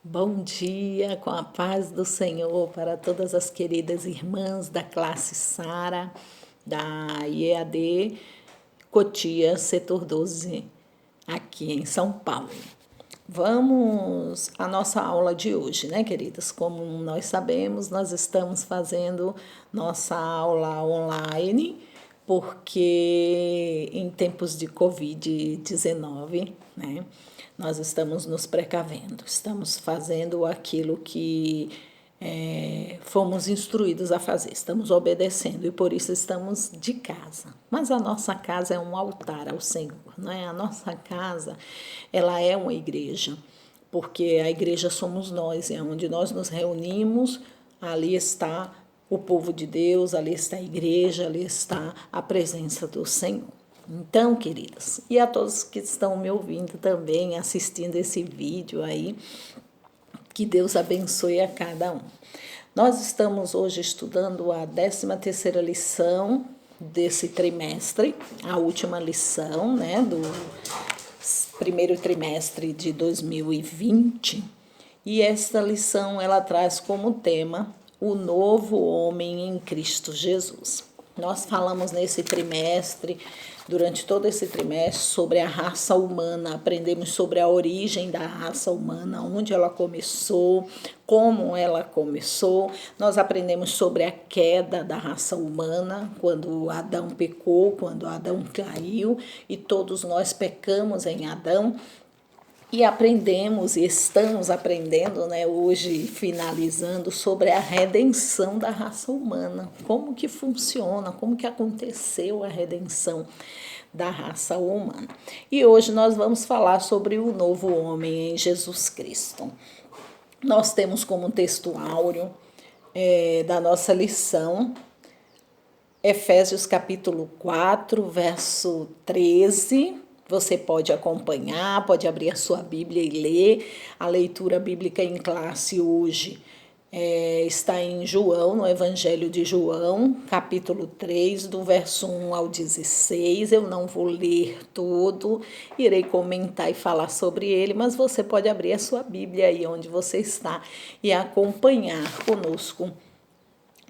Bom dia, com a paz do Senhor para todas as queridas irmãs da classe Sara, da IEAD Cotia, setor 12, aqui em São Paulo. Vamos à nossa aula de hoje, né, queridas? Como nós sabemos, nós estamos fazendo nossa aula online, porque em tempos de Covid-19, né, nós estamos nos precavendo, estamos fazendo aquilo que fomos instruídos a fazer, estamos obedecendo e por isso estamos de casa. Mas a nossa casa é um altar ao Senhor, não é? A nossa casa, ela é uma igreja, porque a igreja somos nós, é onde nós nos reunimos, ali está o povo de Deus, ali está a igreja, ali está a presença do Senhor. Então, queridas, e a todos que estão me ouvindo também, assistindo esse vídeo aí, que Deus abençoe a cada um. Nós estamos hoje estudando a 13ª lição desse trimestre, a última lição, né, do primeiro trimestre de 2020. E esta lição, ela traz como tema o novo homem em Cristo Jesus. Nós falamos nesse trimestre, durante todo esse trimestre, sobre a raça humana, aprendemos sobre a origem da raça humana, onde ela começou, como ela começou. Nós aprendemos sobre a queda da raça humana, quando Adão pecou, quando Adão caiu, e todos nós pecamos em Adão. E aprendemos e estamos aprendendo, né, hoje, finalizando, sobre a redenção da raça humana. Como que funciona, como que aconteceu a redenção da raça humana. E hoje nós vamos falar sobre o novo homem em Jesus Cristo. Nós temos como texto áureo da nossa lição, Efésios capítulo 4, verso 13. Você pode acompanhar, pode abrir a sua Bíblia e ler. A leitura bíblica em classe hoje está em João, no Evangelho de João, capítulo 3, do verso 1 ao 16. Eu não vou ler todo, irei comentar e falar sobre ele, mas você pode abrir a sua Bíblia aí onde você está e acompanhar conosco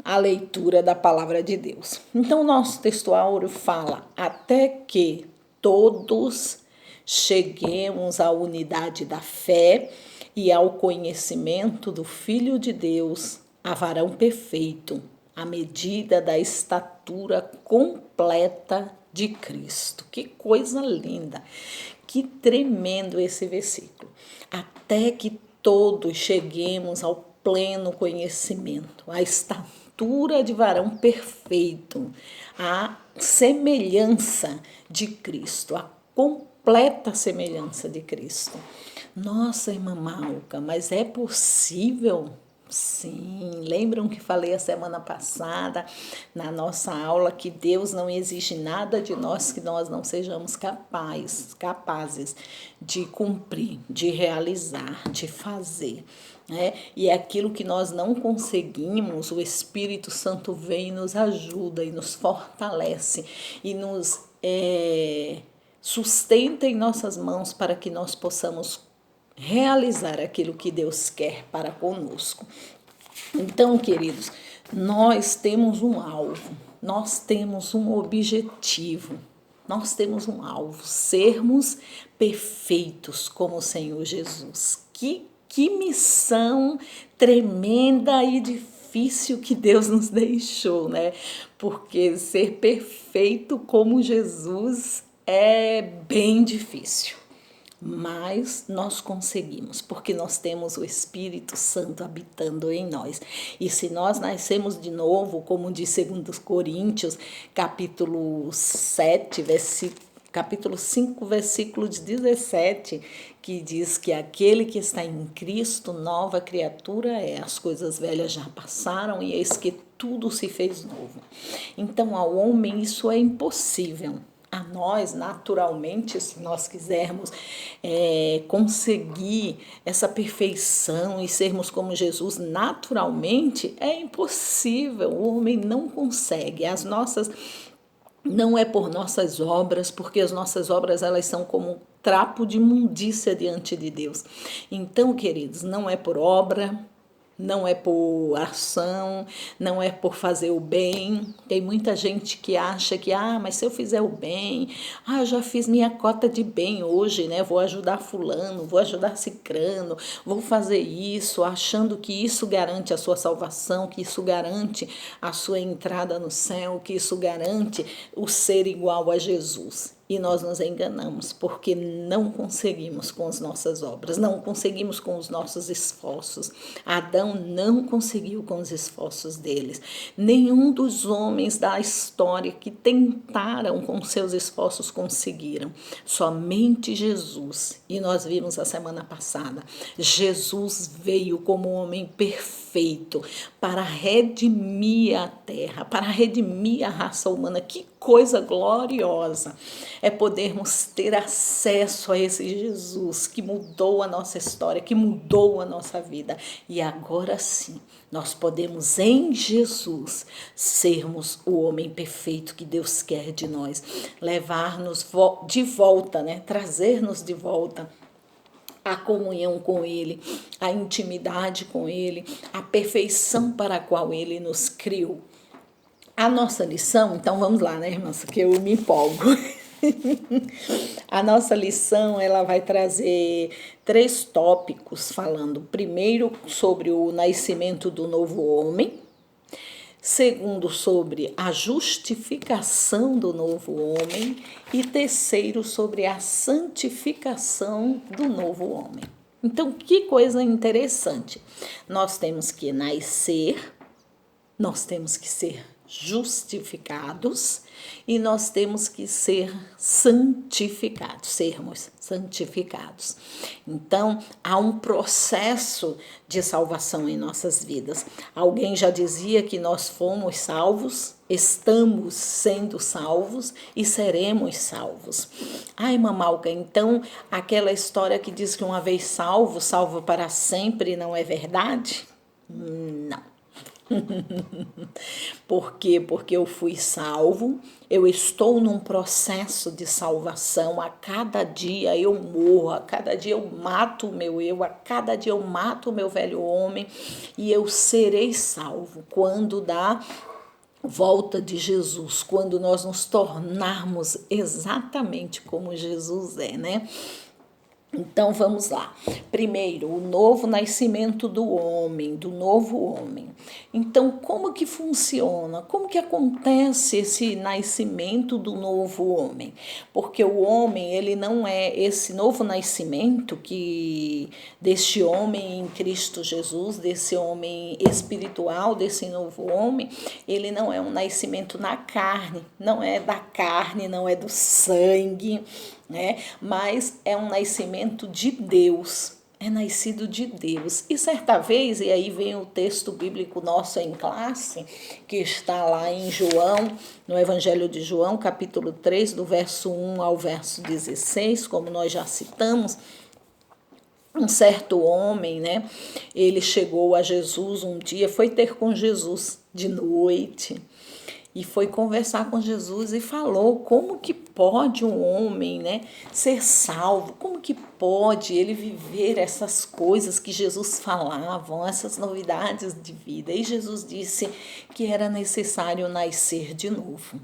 a leitura da palavra de Deus. Então, o nosso texto áureo fala: até que todos cheguemos à unidade da fé e ao conhecimento do Filho de Deus, a varão perfeito, à medida da estatura completa de Cristo. Que coisa linda, que tremendo esse versículo. Até que todos cheguemos ao pleno conhecimento, à estatura de varão perfeito, à semelhança de Cristo, a completa semelhança de Cristo. Nossa, irmã Malca, mas é possível? Sim, lembram que falei a semana passada na nossa aula que Deus não exige nada de nós que nós não sejamos capazes de cumprir, de realizar, de fazer, né? E é aquilo que nós não conseguimos, o Espírito Santo vem e nos ajuda e nos fortalece e nos sustenta em nossas mãos para que nós possamos realizar aquilo que Deus quer para conosco. Então, queridos, nós temos um alvo, nós temos um objetivo, nós temos um alvo: sermos perfeitos como o Senhor Jesus. Que missão tremenda e difícil que Deus nos deixou, né? Porque ser perfeito como Jesus é bem difícil. Mas nós conseguimos, porque nós temos o Espírito Santo habitando em nós. E se nós nascemos de novo, como diz 2 Coríntios, capítulo 7, capítulo 5, versículo 17, que diz que aquele que está em Cristo, nova criatura é. As coisas velhas já passaram e eis que tudo se fez novo. Então, ao homem isso é impossível. A nós, naturalmente, se nós quisermos conseguir essa perfeição e sermos como Jesus naturalmente, é impossível. O homem não consegue. Não é por nossas obras, porque as nossas obras elas são como trapo de imundícia diante de Deus. Então, queridos, não é por obra, não é por ação, não é por fazer o bem. Tem muita gente que acha que, mas se eu fizer o bem, eu já fiz minha cota de bem hoje, né? Vou ajudar fulano, vou ajudar cicrano, vou fazer isso, achando que isso garante a sua salvação, que isso garante a sua entrada no céu, que isso garante o ser igual a Jesus. E nós nos enganamos, porque não conseguimos com as nossas obras, não conseguimos com os nossos esforços. Adão não conseguiu com os esforços deles. Nenhum dos homens da história que tentaram com seus esforços conseguiram. Somente Jesus. E nós vimos a semana passada, Jesus veio como um homem perfeito para redimir a terra, para redimir a raça humana. Que coisa gloriosa é podermos ter acesso a esse Jesus que mudou a nossa história, que mudou a nossa vida. E agora sim, nós podemos em Jesus sermos o homem perfeito que Deus quer de nós, levar-nos de volta, né? Trazer-nos de volta a comunhão com Ele, a intimidade com Ele, a perfeição para a qual Ele nos criou. A nossa lição, então vamos lá, né, irmãs, que eu me empolgo. A nossa lição, ela vai trazer 3 tópicos, falando primeiro sobre o nascimento do novo homem, segundo sobre a justificação do novo homem e terceiro sobre a santificação do novo homem. Então, que coisa interessante. Nós temos que nascer, nós temos que ser justificados e nós temos que ser santificados, sermos santificados. Então, há um processo de salvação em nossas vidas. Alguém já dizia que nós fomos salvos, estamos sendo salvos e seremos salvos. Mamalca, então aquela história que diz que uma vez salvo, salvo para sempre, não é verdade? Não. Por quê? Porque eu fui salvo, eu estou num processo de salvação, a cada dia eu morro, a cada dia eu mato o meu eu, a cada dia eu mato o meu velho homem e eu serei salvo quando da volta de Jesus, quando nós nos tornarmos exatamente como Jesus é, né? Então vamos lá. Primeiro, o novo nascimento do homem, do novo homem. Então, como que funciona? Como que acontece esse nascimento do novo homem? Porque o homem, ele não é esse novo nascimento que deste homem em Cristo Jesus, desse homem espiritual, desse novo homem, ele não é um nascimento na carne, não é da carne, não é do sangue, né? Mas é um nascimento de Deus, é nascido de Deus. E certa vez, e aí vem o texto bíblico nosso em classe, que está lá em João, no Evangelho de João, capítulo 3, do verso 1 ao verso 16, como nós já citamos. Um certo homem, né? Ele chegou a Jesus um dia, foi ter com Jesus de noite, e foi conversar com Jesus e falou como que pode um homem, né, ser salvo, como que pode ele viver essas coisas que Jesus falava, essas novidades de vida. E Jesus disse que era necessário nascer de novo.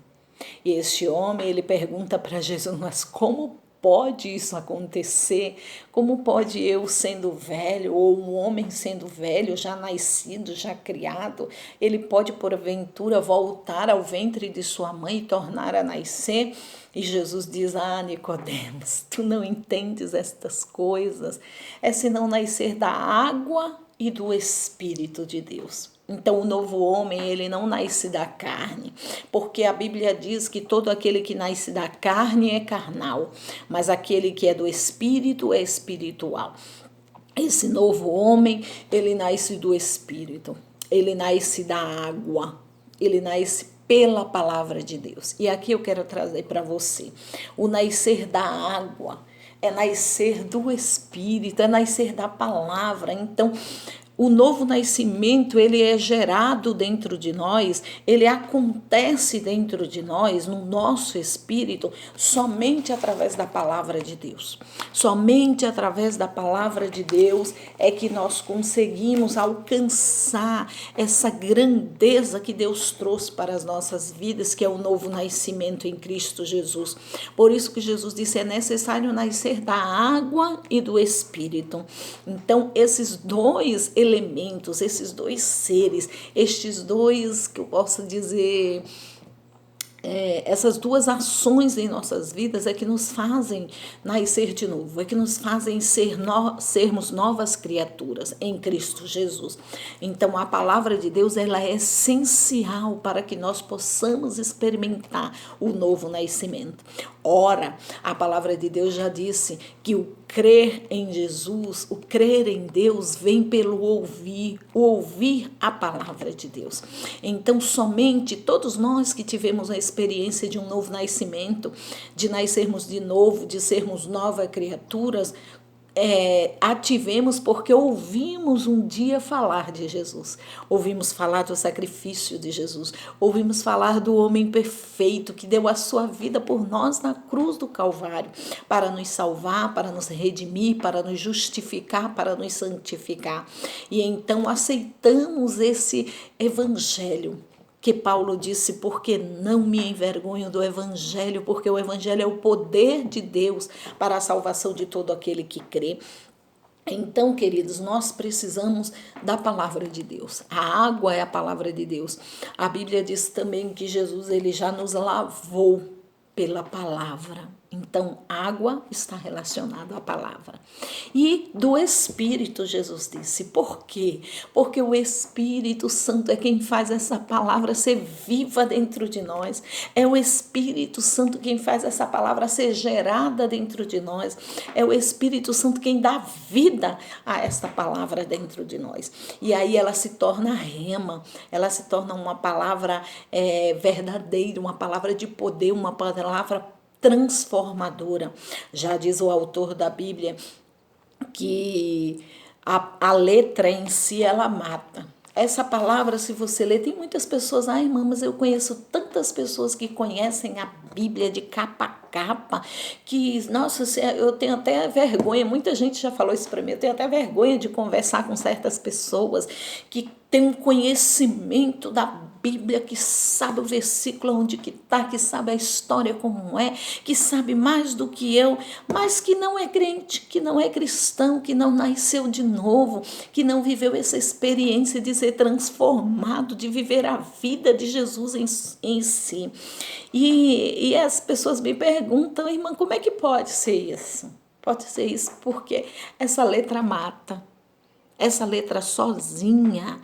E este homem, ele pergunta para Jesus, mas como pode isso acontecer? Como pode eu, sendo velho, ou um homem sendo velho, já nascido, já criado, ele pode, porventura, voltar ao ventre de sua mãe e tornar a nascer? E Jesus diz, Nicodemos, tu não entendes estas coisas, é senão nascer da água e do Espírito de Deus. Então, o novo homem, ele não nasce da carne, porque a Bíblia diz que todo aquele que nasce da carne é carnal, mas aquele que é do Espírito é espiritual. Esse novo homem, ele nasce do Espírito, ele nasce da água, ele nasce pela palavra de Deus. E aqui eu quero trazer para você, o nascer da água é nascer do Espírito, é nascer da palavra. Então, O novo nascimento, ele é gerado dentro de nós, ele acontece dentro de nós, no nosso espírito, somente através da palavra de Deus. Somente através da palavra de Deus é que nós conseguimos alcançar essa grandeza que Deus trouxe para as nossas vidas, que é o novo nascimento em Cristo Jesus. Por isso que Jesus disse, é necessário nascer da água e do Espírito. Então, esses dois elementos, esses dois seres, estes dois, que eu posso dizer, essas duas ações em nossas vidas é que nos fazem nascer de novo, é que nos fazem sermos novas criaturas em Cristo Jesus. Então, a palavra de Deus, ela é essencial para que nós possamos experimentar o novo nascimento. Ora, a palavra de Deus já disse que o crer em Jesus, o crer em Deus vem pelo ouvir a palavra de Deus. Então, somente todos nós que tivemos a experiência de um novo nascimento, de nascermos de novo, de sermos novas criaturas, ativemos porque ouvimos um dia falar de Jesus, ouvimos falar do sacrifício de Jesus, ouvimos falar do homem perfeito que deu a sua vida por nós na cruz do Calvário, para nos salvar, para nos redimir, para nos justificar, para nos santificar. E então aceitamos esse evangelho, que Paulo disse, porque não me envergonho do evangelho, porque o evangelho é o poder de Deus para a salvação de todo aquele que crê. Então, queridos, nós precisamos da palavra de Deus. A água é a palavra de Deus. A Bíblia diz também que Jesus, ele já nos lavou pela palavra. Então, água está relacionada à palavra. E do Espírito, Jesus disse. Por quê? Porque o Espírito Santo é quem faz essa palavra ser viva dentro de nós. É o Espírito Santo quem faz essa palavra ser gerada dentro de nós. É o Espírito Santo quem dá vida a esta palavra dentro de nós. E aí ela se torna rema, ela se torna uma palavra verdadeira, uma palavra de poder, uma palavra transformadora. Já diz o autor da Bíblia que a letra em si, ela mata. Essa palavra, se você ler, tem muitas pessoas, irmã, mas eu conheço tantas pessoas que conhecem a Bíblia de capa a capa, que, nossa, eu tenho até vergonha, muita gente já falou isso para mim, eu tenho até vergonha de conversar com certas pessoas que têm um conhecimento da Bíblia, que sabe o versículo onde que está, que sabe a história como é, que sabe mais do que eu, mas que não é crente, que não é cristão, que não nasceu de novo, que não viveu essa experiência de ser transformado, de viver a vida de Jesus em si. E as pessoas me perguntam, irmã, como é que pode ser isso? Pode ser isso porque essa letra mata. Essa letra sozinha,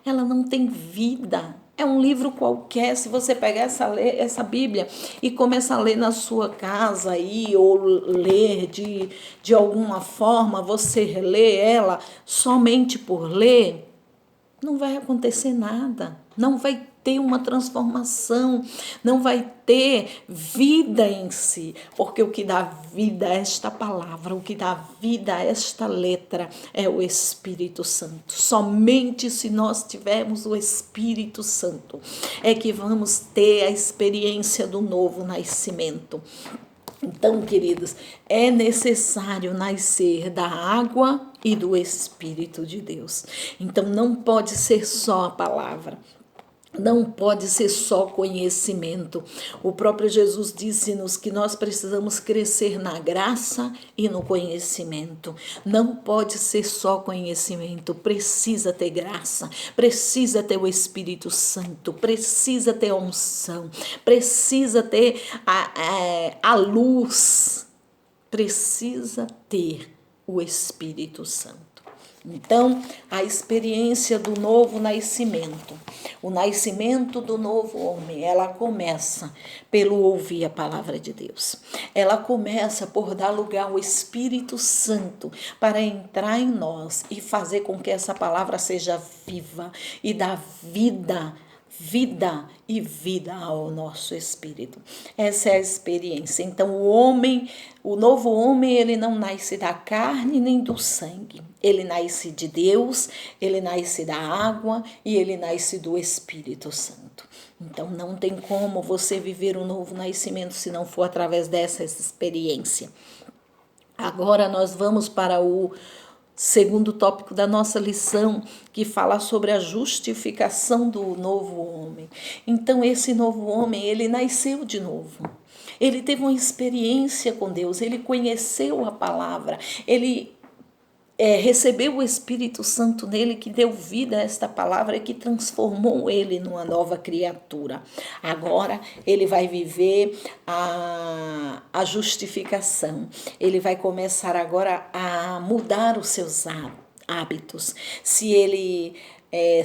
ela não tem vida. É um livro qualquer. Se você pegar essa Bíblia e começar a ler na sua casa aí, ou ler de alguma forma, você lê ela somente por ler, não vai acontecer nada. Não vai ter uma transformação, não vai ter vida em si, porque o que dá vida a esta palavra, o que dá vida a esta letra é o Espírito Santo. Somente se nós tivermos o Espírito Santo é que vamos ter a experiência do novo nascimento. Então, queridos, é necessário nascer da água e do Espírito de Deus. Então, não pode ser só a palavra. Não pode ser só conhecimento. O próprio Jesus disse-nos que nós precisamos crescer na graça e no conhecimento. Não pode ser só conhecimento, precisa ter graça, precisa ter o Espírito Santo, precisa ter unção, precisa ter a luz, precisa ter o Espírito Santo. Então, a experiência do novo nascimento, o nascimento do novo homem, ela começa pelo ouvir a palavra de Deus. Ela começa por dar lugar ao Espírito Santo para entrar em nós e fazer com que essa palavra seja viva e dar vida vida e vida ao nosso espírito. Essa é a experiência. Então o novo homem, ele não nasce da carne nem do sangue. Ele nasce de Deus, ele nasce da água e ele nasce do Espírito Santo. Então não tem como você viver um novo nascimento se não for através dessa experiência. Agora nós vamos para o segundo tópico da nossa lição, que fala sobre a justificação do novo homem. Então, esse novo homem, ele nasceu de novo. Ele teve uma experiência com Deus, ele conheceu a palavra, ele recebeu o Espírito Santo nele, que deu vida a esta palavra e que transformou ele numa nova criatura. Agora ele vai viver a justificação. Ele vai começar agora a mudar os seus hábitos. Se ele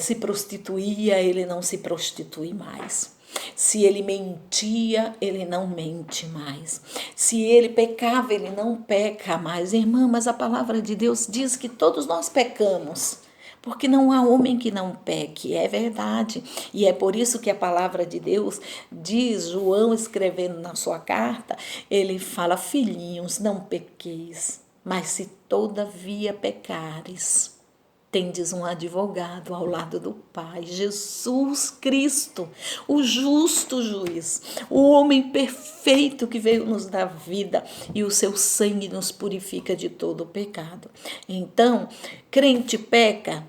se prostituía, ele não se prostitui mais. Se ele mentia, ele não mente mais. Se ele pecava, ele não peca mais. Irmã, mas a palavra de Deus diz que todos nós pecamos, porque não há homem que não peque. É verdade. E é por isso que a palavra de Deus diz, João escrevendo na sua carta, ele fala: filhinhos, não pequeis, mas se todavia pecares, tendes um advogado ao lado do Pai, Jesus Cristo, o justo juiz, o homem perfeito que veio nos dar vida, e o seu sangue nos purifica de todo o pecado. Então, crente peca,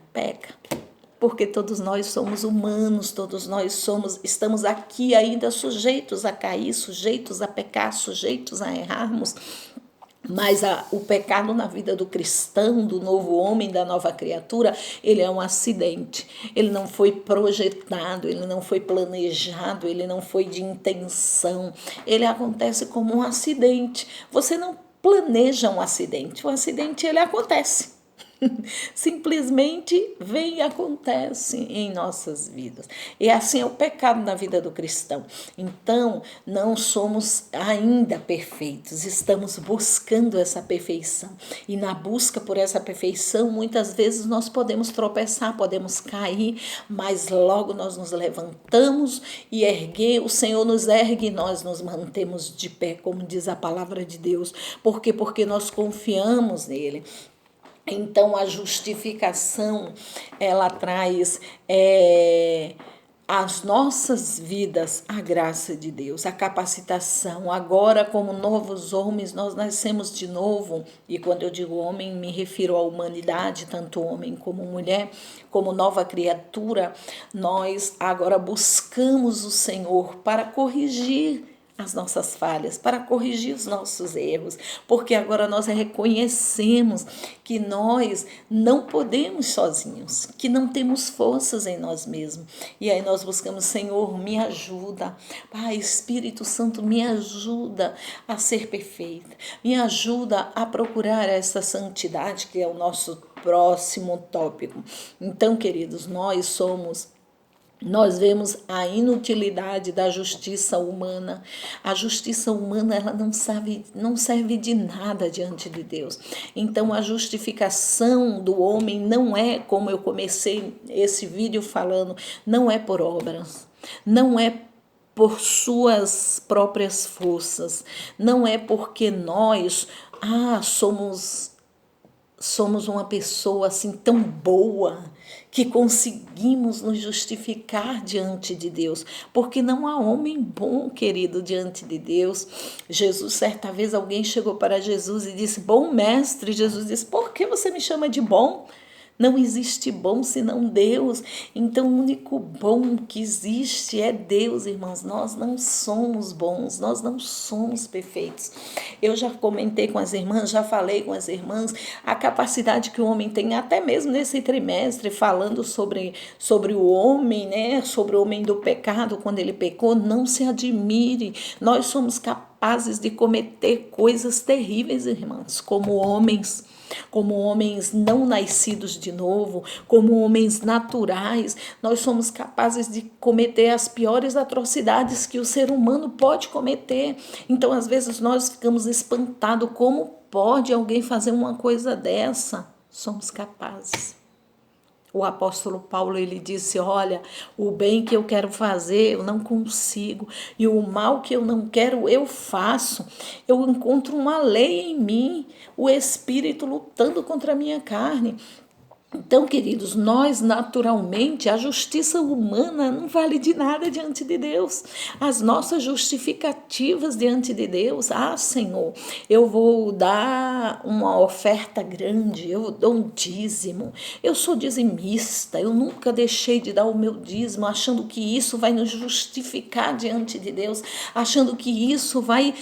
porque todos nós somos humanos, todos nós estamos aqui ainda sujeitos a cair, sujeitos a pecar, sujeitos a errarmos. Mas o pecado na vida do cristão, do novo homem, da nova criatura, ele é um acidente. Ele não foi projetado, ele não foi planejado, ele não foi de intenção. Ele acontece como um acidente. Você não planeja um acidente. O acidente, ele acontece. Simplesmente vem e acontece em nossas vidas. E assim é o pecado na vida do cristão. Então, não somos ainda perfeitos, estamos buscando essa perfeição. E na busca por essa perfeição, muitas vezes nós podemos tropeçar, podemos cair, mas logo nós nos levantamos e o Senhor nos ergue e nós nos mantemos de pé, como diz a palavra de Deus. Por quê? Porque nós confiamos nele. Então, a justificação, ela traz às nossas vidas a graça de Deus, a capacitação. Agora, como novos homens, nós nascemos de novo. E quando eu digo homem, me refiro à humanidade, tanto homem como mulher, como nova criatura. Nós agora buscamos o Senhor para corrigir as nossas falhas, para corrigir os nossos erros, porque agora nós reconhecemos que nós não podemos sozinhos, que não temos forças em nós mesmos. E aí nós buscamos: Senhor, me ajuda. Pai, Espírito Santo, me ajuda a ser perfeita, me ajuda a procurar essa santidade, que é o nosso próximo tópico. Então, queridos, nós vemos a inutilidade da justiça humana. A justiça humana, ela não serve de nada diante de Deus. Então, a justificação do homem não é, como eu comecei esse vídeo falando, não é por obras, não é por suas próprias forças, não é porque nós somos uma pessoa assim tão boa que conseguimos nos justificar diante de Deus, porque não há homem bom, querido, diante de Deus. Jesus, certa vez, alguém chegou para Jesus e disse: bom mestre. Jesus disse: por que você me chama de bom? Não existe bom senão Deus. Então, o único bom que existe é Deus, irmãos. Nós não somos bons, nós não somos perfeitos. Eu já comentei com as irmãs, já falei com as irmãs a capacidade que o homem tem, até mesmo nesse trimestre, falando sobre o homem, né? Sobre o homem do pecado, quando ele pecou. Não se admire, nós somos capazes de cometer coisas terríveis, irmãos, como homens não nascidos de novo, como homens naturais. Nós somos capazes de cometer as piores atrocidades que o ser humano pode cometer. Então, às vezes, nós ficamos espantados: como pode alguém fazer uma coisa dessa? Somos capazes. O apóstolo Paulo, ele disse, olha, o bem que eu quero fazer, eu não consigo, e o mal que eu não quero, eu faço. Eu encontro uma lei em mim, o Espírito lutando contra a minha carne. Então, queridos, nós naturalmente, a justiça humana não vale de nada diante de Deus. As nossas justificativas diante de Deus, Senhor, eu vou dar uma oferta grande, eu dou um dízimo, eu sou dizimista, eu nunca deixei de dar o meu dízimo, achando que isso vai nos justificar diante de Deus, achando que isso vai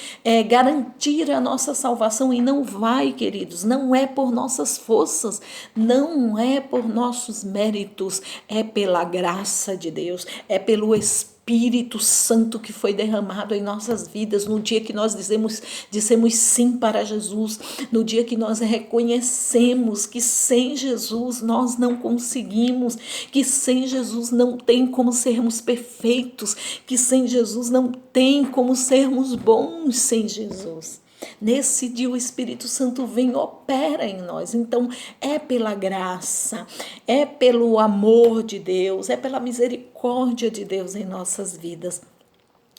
garantir a nossa salvação, e não vai, queridos, não é por nossas forças, não é por nossos méritos, é pela graça de Deus, é pelo Espírito Santo que foi derramado em nossas vidas, no dia que nós dissemos sim para Jesus, no dia que nós reconhecemos que sem Jesus nós não conseguimos, que sem Jesus não tem como sermos perfeitos, que sem Jesus não tem como sermos bons sem Jesus. Nesse dia o Espírito Santo vem e opera em nós. Então é pela graça, é pelo amor de Deus, é pela misericórdia de Deus em nossas vidas.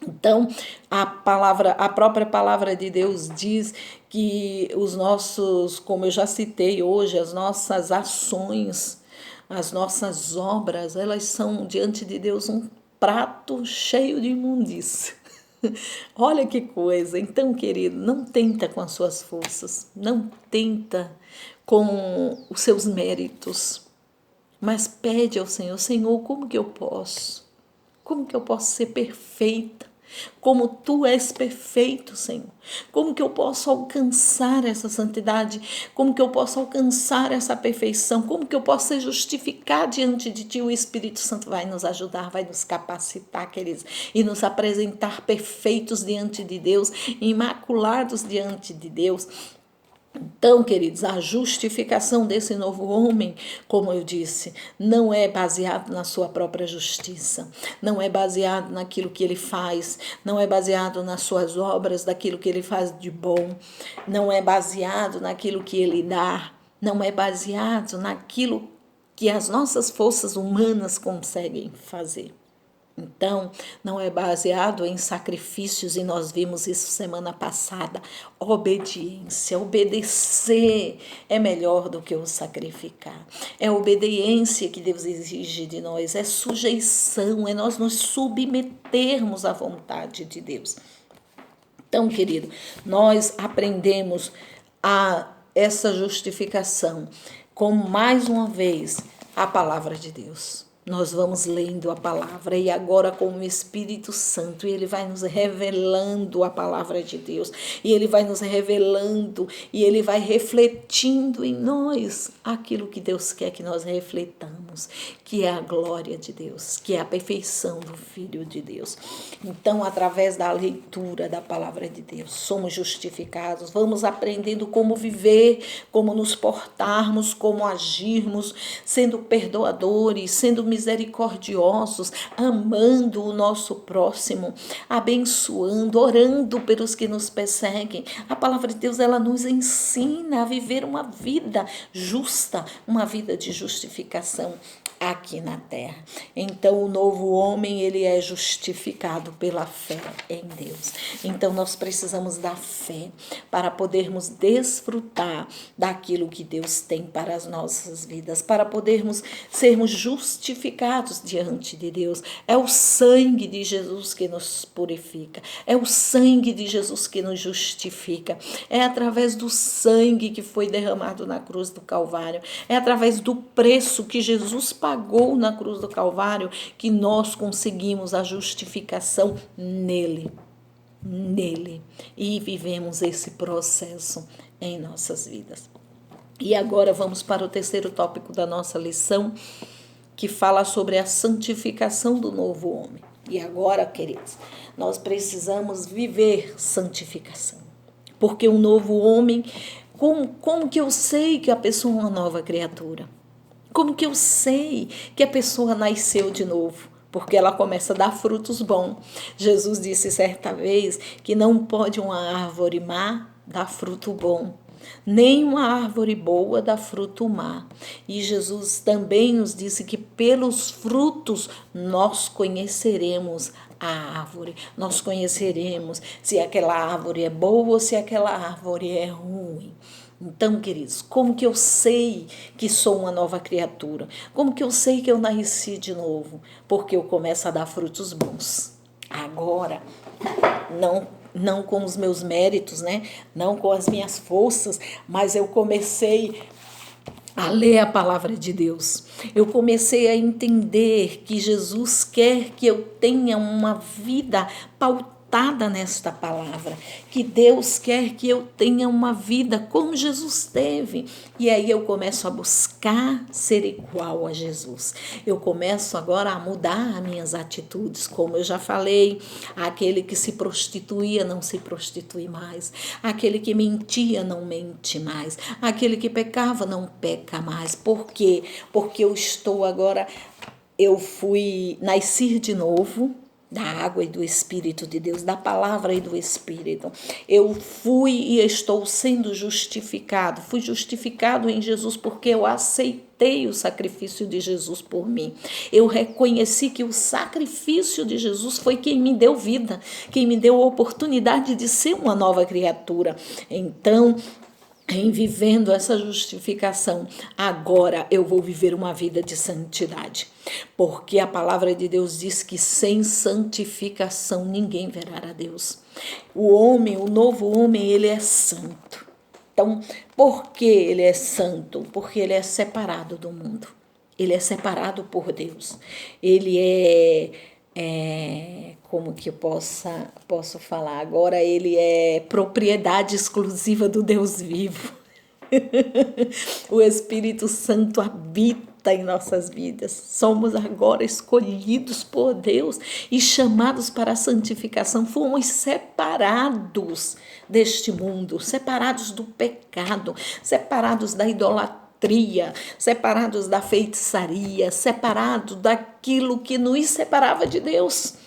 Então a própria palavra de Deus diz que os nossos, como eu já citei hoje, as nossas ações, as nossas obras, elas são diante de Deus um prato cheio de imundícia. Olha que coisa. Então, querido, não tenta com as suas forças, não tenta com os seus méritos, mas pede ao Senhor, Senhor, como que eu posso? Como que eu posso ser perfeita? Como tu és perfeito, Senhor. Como que eu posso alcançar essa santidade? Como que eu posso alcançar essa perfeição? Como que eu posso ser justificado diante de ti? O Espírito Santo vai nos ajudar, vai nos capacitar, queridos, e nos apresentar perfeitos diante de Deus, imaculados diante de Deus. Então, queridos, a justificação desse novo homem, como eu disse, não é baseado na sua própria justiça, não é baseado naquilo que ele faz, não é baseado nas suas obras, daquilo que ele faz de bom, não é baseado naquilo que ele dá, não é baseado naquilo que as nossas forças humanas conseguem fazer. Então, não é baseado em sacrifícios, e nós vimos isso semana passada. Obediência, obedecer é melhor do que o sacrificar. É obediência que Deus exige de nós, é sujeição, é nós nos submetermos à vontade de Deus. Então, querido, nós aprendemos essa justificação com, mais uma vez, a palavra de Deus. Nós vamos lendo a palavra e agora com o Espírito Santo, e ele vai nos revelando a palavra de Deus, e ele vai nos revelando, e ele vai refletindo em nós aquilo que Deus quer que nós refletamos, que é a glória de Deus, que é a perfeição do Filho de Deus. Então, através da leitura da palavra de Deus, somos justificados, vamos aprendendo como viver, como nos portarmos, como agirmos, sendo perdoadores, sendo misericordiosos, amando o nosso próximo, abençoando, orando pelos que nos perseguem. A palavra de Deus, ela nos ensina a viver uma vida justa, uma vida de justificação aqui na terra. Então, o novo homem, ele é justificado pela fé em Deus. Então, nós precisamos da fé para podermos desfrutar daquilo que Deus tem para as nossas vidas, para podermos sermos justificados diante de Deus. É o sangue de Jesus que nos purifica, é o sangue de Jesus que nos justifica, é através do sangue que foi derramado na cruz do Calvário, é através do preço que Jesus pagou na cruz do Calvário que nós conseguimos a justificação nele, e vivemos esse processo em nossas vidas. E agora vamos para o terceiro tópico da nossa lição, que fala sobre a santificação do novo homem. E agora, queridos, nós precisamos viver santificação, porque um novo homem, como que eu sei que a pessoa é uma nova criatura? Como que eu sei que a pessoa nasceu de novo? Porque ela começa a dar frutos bons. Jesus disse certa vez que não pode uma árvore má dar fruto bom. nem uma árvore boa dá fruto má. E Jesus também nos disse que pelos frutos nós conheceremos a árvore, nós conheceremos se aquela árvore é boa ou se aquela árvore é ruim. Então, queridos, como que eu sei que sou uma nova criatura? Como que eu sei que eu nasci de novo? Porque eu começo a dar frutos bons. Agora, não com os meus méritos, né? Não com as minhas forças, mas eu comecei a ler a palavra de Deus. Eu comecei a entender que Jesus quer que eu tenha uma vida pautada nesta palavra, que Deus quer que eu tenha uma vida como Jesus teve. E aí eu começo a buscar ser igual a Jesus. Eu começo agora a mudar as minhas atitudes, como eu já falei, aquele que se prostituía não se prostitui mais, aquele que mentia não mente mais, aquele que pecava não peca mais. Por quê? Porque eu estou agora, nasci de novo, da água e do Espírito de Deus, da palavra e do Espírito. Eu fui e estou sendo justificado. Fui justificado em Jesus porque eu aceitei o sacrifício de Jesus por mim. Eu reconheci que o sacrifício de Jesus foi quem me deu vida, quem me deu a oportunidade de ser uma nova criatura. Então, em vivendo essa justificação, agora eu vou viver uma vida de santidade, porque a palavra de Deus diz que sem santificação ninguém verá a Deus. O novo homem, ele é santo. Então, por que ele é santo? Porque ele é separado do mundo. Ele é separado por Deus. Ele como que eu posso falar agora, ele é propriedade exclusiva do Deus vivo. O Espírito Santo habita em nossas vidas. Somos agora escolhidos por Deus e chamados para a santificação. Fomos separados deste mundo, separados do pecado, separados da idolatria, separados da feitiçaria, separados daquilo que nos separava de Deus.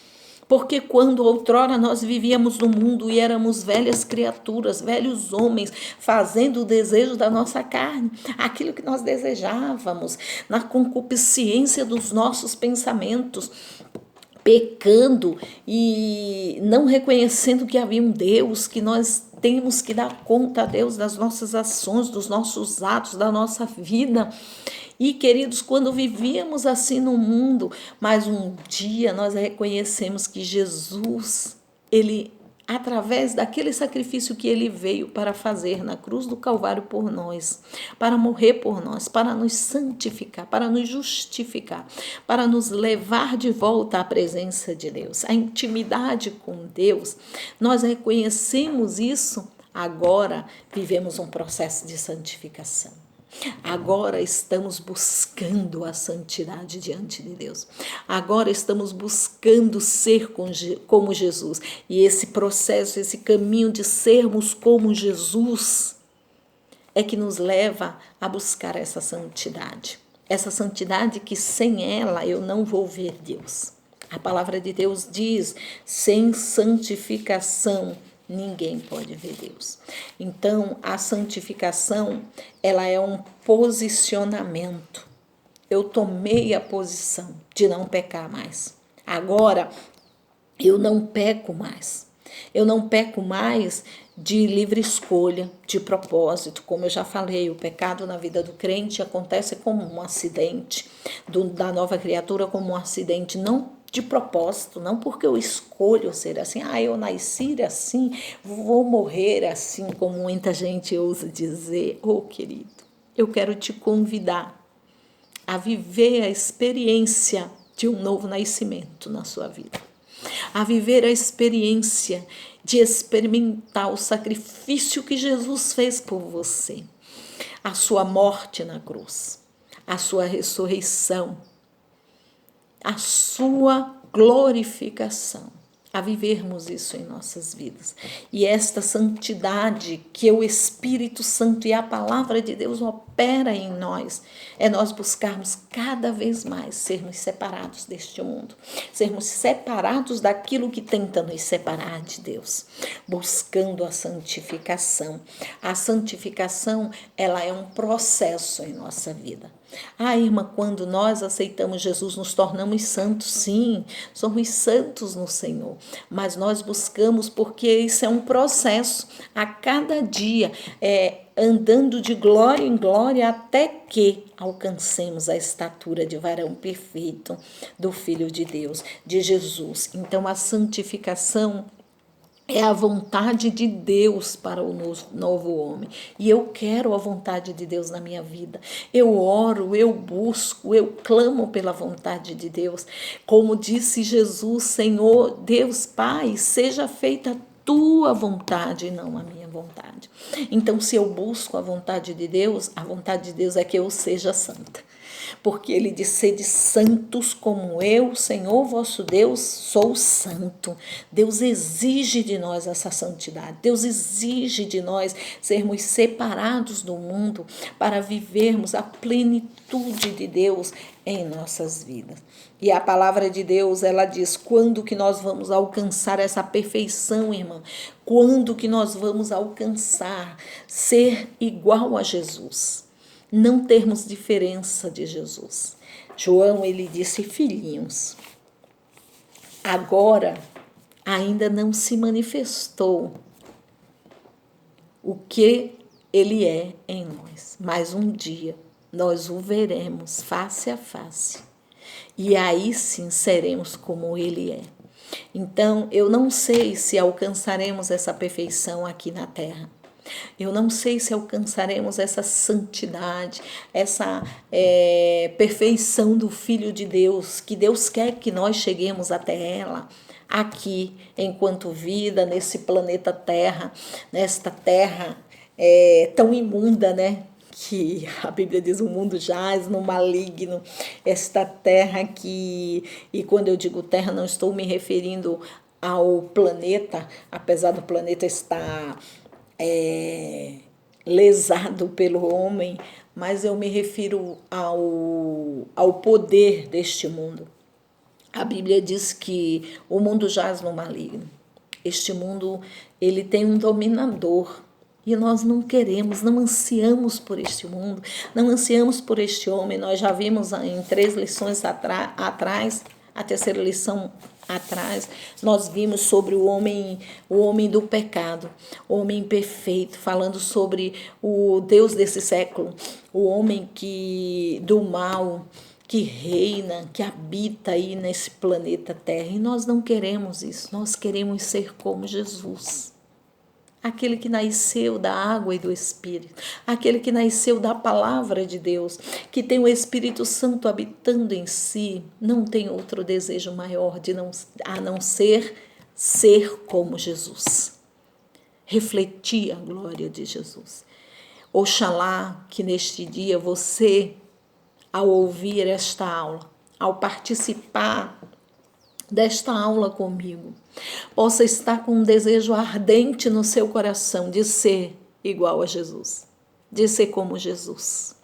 Porque quando outrora nós vivíamos no mundo e éramos velhas criaturas, velhos homens, fazendo o desejo da nossa carne, aquilo que nós desejávamos, na concupiscência dos nossos pensamentos, pecando e não reconhecendo que havia um Deus, que nós temos que dar conta a Deus das nossas ações, dos nossos atos, da nossa vida. E, queridos, quando vivíamos assim no mundo, mas um dia nós reconhecemos que Jesus, ele, através daquele sacrifício que ele veio para fazer na cruz do Calvário por nós, para morrer por nós, para nos santificar, para nos justificar, para nos levar de volta à presença de Deus, à intimidade com Deus, nós reconhecemos isso, agora vivemos um processo de santificação. Agora estamos buscando a santidade diante de Deus. Agora estamos buscando ser como Jesus. E esse processo, esse caminho de sermos como Jesus é que nos leva a buscar essa santidade. Essa santidade que sem ela eu não vou ver Deus. A palavra de Deus diz, sem santificação ninguém pode ver Deus. Então, a santificação, ela é um posicionamento. Eu tomei a posição de não pecar mais. Agora, eu não peco mais. Eu não peco mais de livre escolha, de propósito. Como eu já falei, o pecado na vida do crente acontece como um acidente, da nova criatura como um acidente, não de propósito, não porque eu escolho ser assim, eu nasci assim, vou morrer assim, como muita gente ousa dizer. Querido, eu quero te convidar a viver a experiência de um novo nascimento na sua vida, a viver a experiência de experimentar o sacrifício que Jesus fez por você, a sua morte na cruz, a sua ressurreição, a sua glorificação, a vivermos isso em nossas vidas. E esta santidade que o Espírito Santo e a palavra de Deus opera em nós é nós buscarmos cada vez mais sermos separados deste mundo, sermos separados daquilo que tenta nos separar de Deus, buscando a santificação. A santificação, ela é um processo em nossa vida. Irmã, quando nós aceitamos Jesus, nos tornamos santos, sim, somos santos no Senhor, mas nós buscamos porque isso é um processo, a cada dia, andando de glória em glória até que alcancemos a estatura de varão perfeito do Filho de Deus, de Jesus. Então, a santificação é a vontade de Deus para o novo homem. E eu quero a vontade de Deus na minha vida. Eu oro, eu busco, eu clamo pela vontade de Deus. Como disse Jesus, Senhor, Deus Pai, seja feita a tua vontade e não a minha vontade. Então, se eu busco a vontade de Deus é que eu seja santa. Porque ele diz, sede santos como eu, Senhor vosso Deus, sou santo. Deus exige de nós essa santidade. Deus exige de nós sermos separados do mundo para vivermos a plenitude de Deus em nossas vidas. E a palavra de Deus, ela diz, quando que nós vamos alcançar essa perfeição, irmã? Quando que nós vamos alcançar ser igual a Jesus? Não termos diferença de Jesus. João, ele disse, filhinhos, agora ainda não se manifestou o que ele é em nós, mas um dia nós o veremos face a face, e aí sim seremos como ele é. Então, eu não sei se alcançaremos essa perfeição aqui na terra. Eu não sei se alcançaremos essa santidade, essa perfeição do Filho de Deus, que Deus quer que nós cheguemos até ela, aqui, enquanto vida, nesse planeta Terra, nesta terra tão imunda, né? Que a Bíblia diz, o mundo jaz no maligno, esta terra que, e quando eu digo terra, não estou me referindo ao planeta, apesar do planeta estar lesado pelo homem, mas eu me refiro ao poder deste mundo. A Bíblia diz que o mundo jaz no maligno. Este mundo, ele tem um dominador, e nós não queremos, não ansiamos por este mundo, não ansiamos por este homem. Nós já vimos em 3 lições atrás, a terceira lição atrás, nós vimos sobre o homem do pecado, o homem perfeito, falando sobre o Deus desse século, o homem do mal, que reina, que habita aí nesse planeta Terra. E nós não queremos isso, nós queremos ser como Jesus. Aquele que nasceu da água e do Espírito, aquele que nasceu da palavra de Deus, que tem o Espírito Santo habitando em si, não tem outro desejo maior a não ser como Jesus. Refletir a glória de Jesus. Oxalá que neste dia você, ao ouvir esta aula, ao participar desta aula comigo, possa estar com um desejo ardente no seu coração de ser igual a Jesus, de ser como Jesus,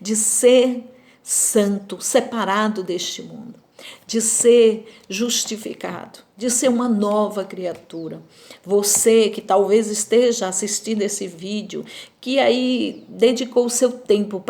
de ser santo, separado deste mundo, de ser justificado, de ser uma nova criatura. Você que talvez esteja assistindo esse vídeo, que aí dedicou o seu tempo